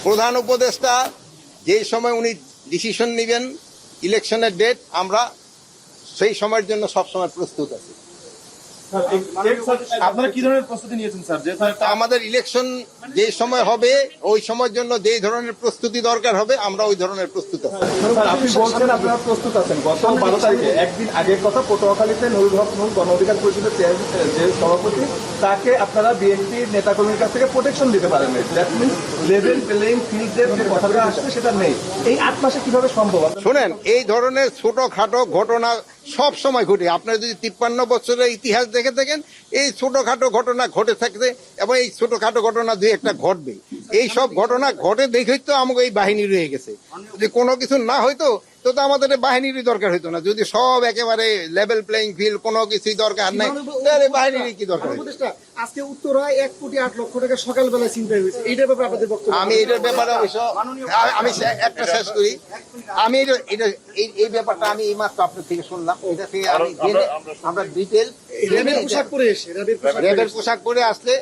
প্রধান উপদেষ্টা যেই সময় উনি ডিসিশন নেবেন ইলেকশনের ডেট, আমরা সেই সময়ের জন্য সবসময় প্রস্তুত আছি। আপনারা কি ধরনের প্রস্তুতি নিয়েছেন স্যার? যে আমাদের ইলেকশন যে সময় হবে ওই সময়ের জন্য যে ধরনের প্রস্তুতি দরকার হবে আমরা ওই ধরনের প্রস্তুত আছি। আপনি বলছেন আপনারা প্রস্তুত আছেন। গত 12 তারিখে একদিন আগের কথা, পটুয়াখালীতে নুরুল হক নূর গণ অধিকার পরিষদের যে সভাপতি, তাকে আপনারা বিএনপির নেতাকর্মীর কাছ থেকে প্রোটেকশন দিতে পারেন। দ্যাট মিনস লেভেল প্লেইং ফিল্ডের যে কথাটা আসছে সেটা নেই। এই 8 মাসে কিভাবে সম্ভব? শোনেন, এই ধরনের ছোটখাটো ঘটনা সব সময় ঘটে। আপনারা যদি 53 বছরের ইতিহাস দেখে থাকেন, এই ছোটখাটো ঘটনা ঘটে থাকবে এবং এই ছোটখাটো ঘটনা দুই একটা ঘটবে। এই সব ঘটনা ঘটে দেখেই তো আমাকে এই বাহিনী রয়ে গেছে। যদি কোনো কিছু না হইতো তো আমাদের বাহিনীরই দরকার হইতো না। যদি সব একেবারে লেভেল প্লেইং ফিল্ড, কোনো কিছুই দরকার নাই, তাহলে বাহিনীরই কি দরকার? আজকে উত্তরায় 1,08,00,000 টাকা সকালবেলা চিন্তায় হয়েছে, এইটার ব্যাপারে আপনাদের বক্তব্য? আমি এটার ব্যাপারে অবশ্য আমি একটা শেষ করি। আমি এই ব্যাপারটা আমি এই মাত্র আপনার থেকে শুনলাম। এটা থেকে আমি আমরা ডিটেল র্যাবের পোশাক পরে এসে র্যাবের পোশাক পরে আসলে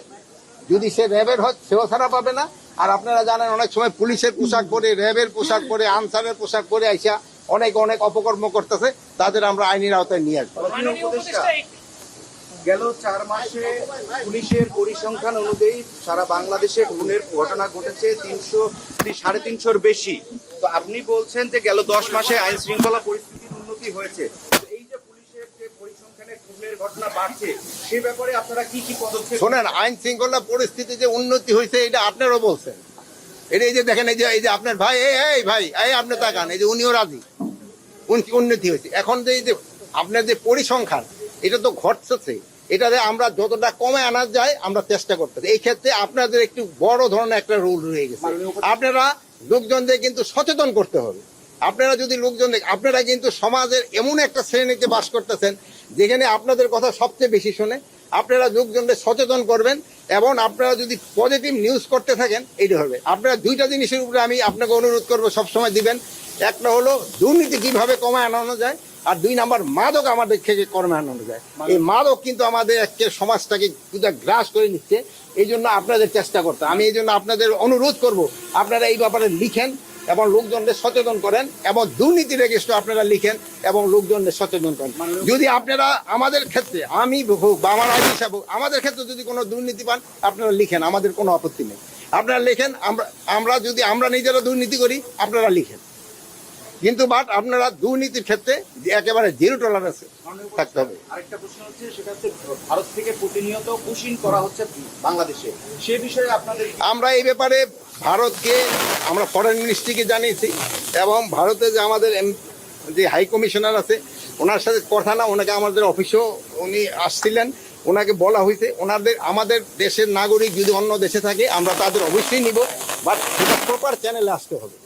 যদি সে র্যাবের হয় সেও ছাড়া পাবে না। আর আপনারা জানেন অনেক সময় পুলিশের পোশাক পরে, র্যাবের পোশাক পরে, আনসারের পোশাক পরে আইসা অনেক অপকর্ম করতেছে, তাদের আমরা আইনের আওতায় নিয়ে আসবো। গেল 4 মাসে পুলিশের পরিসংখ্যান অনুযায়ী সারা বাংলাদেশে খুনের ঘটনা ঘটেছে 300-350-র বেশি। তো আপনি বলছেন যে গেল 10 মাসে আইন শৃঙ্খলা পরিস্থিতির উন্নতি হয়েছে। এই যে পুলিশের যে পরিসংখ্যানে খুনের ঘটনা বাড়ছে, সে ব্যাপারে আপনারা কি কি পদক্ষেপ? শোনেন, আইন শৃঙ্খলা পরিস্থিতি যে উন্নতি হয়েছে এটা আপনারাও বলছেন। এই যে দেখেন, এই যে আপনার ভাই, এই ভাই, এই আপনি তাকান, এই যে উনিও রাজি, উন্নতি হয়েছে। এখন যে আপনার যে পরিসংখ্যান, এটা তো ঘটছে, এটাতে আমরা যতটা কমে আনা যায় আমরা চেষ্টা করতেছি। এই ক্ষেত্রে আপনাদের একটু বড় ধরনের একটা রোল রয়ে গেছে। আপনারা লোকজনদের কিন্তু সচেতন করতে হবে। আপনারা যদি আপনারা কিন্তু সমাজের এমন একটা শ্রেণীতে বাস করতেছেন যেখানে আপনাদের কথা সবচেয়ে বেশি শোনে। আপনারা লোকজনদের সচেতন করবেন এবং আপনারা যদি পজিটিভ নিউজ করতে থাকেন, এইটা হবে। আপনারা দুইটা জিনিসের উপরে আমি আপনাকে অনুরোধ করবো সবসময় দিবেন। একটা হলো দুর্নীতি কিভাবে কমায় আনানো যায়, আর 2 নাম্বার মাদক আমাদের থেকে কমে আনানো যায়। এই মাদক কিন্তু আমাদের একটা সমাজটাকে গ্রাস করে নিচ্ছে। এই জন্য আপনাদের চেষ্টা করতে, আমি এই জন্য আপনাদের অনুরোধ করব, আপনারা এই ব্যাপারে লিখেন এবং লোকজনদের সচেতন করেন, এবং দুর্নীতি রেজিস্টার আপনারা লিখেন এবং লোকজনদের সচেতন করেন। যদি আপনারা আমাদের ক্ষেত্রে, আমি হোক বা আমার আইন হিসাব হোক, আমাদের ক্ষেত্রে যদি কোনো দুর্নীতি পান আপনারা লিখেন, আমাদের কোনো আপত্তি নেই। আপনারা লিখেন, আমরা নিজেরা দুর্নীতি করি, আপনারা লিখেন। কিন্তু আপনারা দুর্নীতির ক্ষেত্রে একেবারে 0 টলারেন্স থাকতে হবে। আরেকটা প্রশ্ন হচ্ছে, সেটা হচ্ছে ভারত থেকে প্রতিনিয়ত পুশিং করা হচ্ছে বাংলাদেশে, সে বিষয়ে আপনাদের? আমরা এই ব্যাপারে ভারতকে, আমরা ফরেন মিনিস্ট্রিকে জানিয়েছি এবং ভারতে যে আমাদের যে হাই কমিশনার আছে ওনার সাথে কথা না, ওনাকে আমাদের অফিসেও উনি আসছিলেন, ওনাকে বলা হয়েছে আমাদের দেশের নাগরিক যদি অন্য দেশে থাকে আমরা তাদের অবশ্যই নিব, বাট সেটা প্রপার চ্যানেলে আসতে হবে।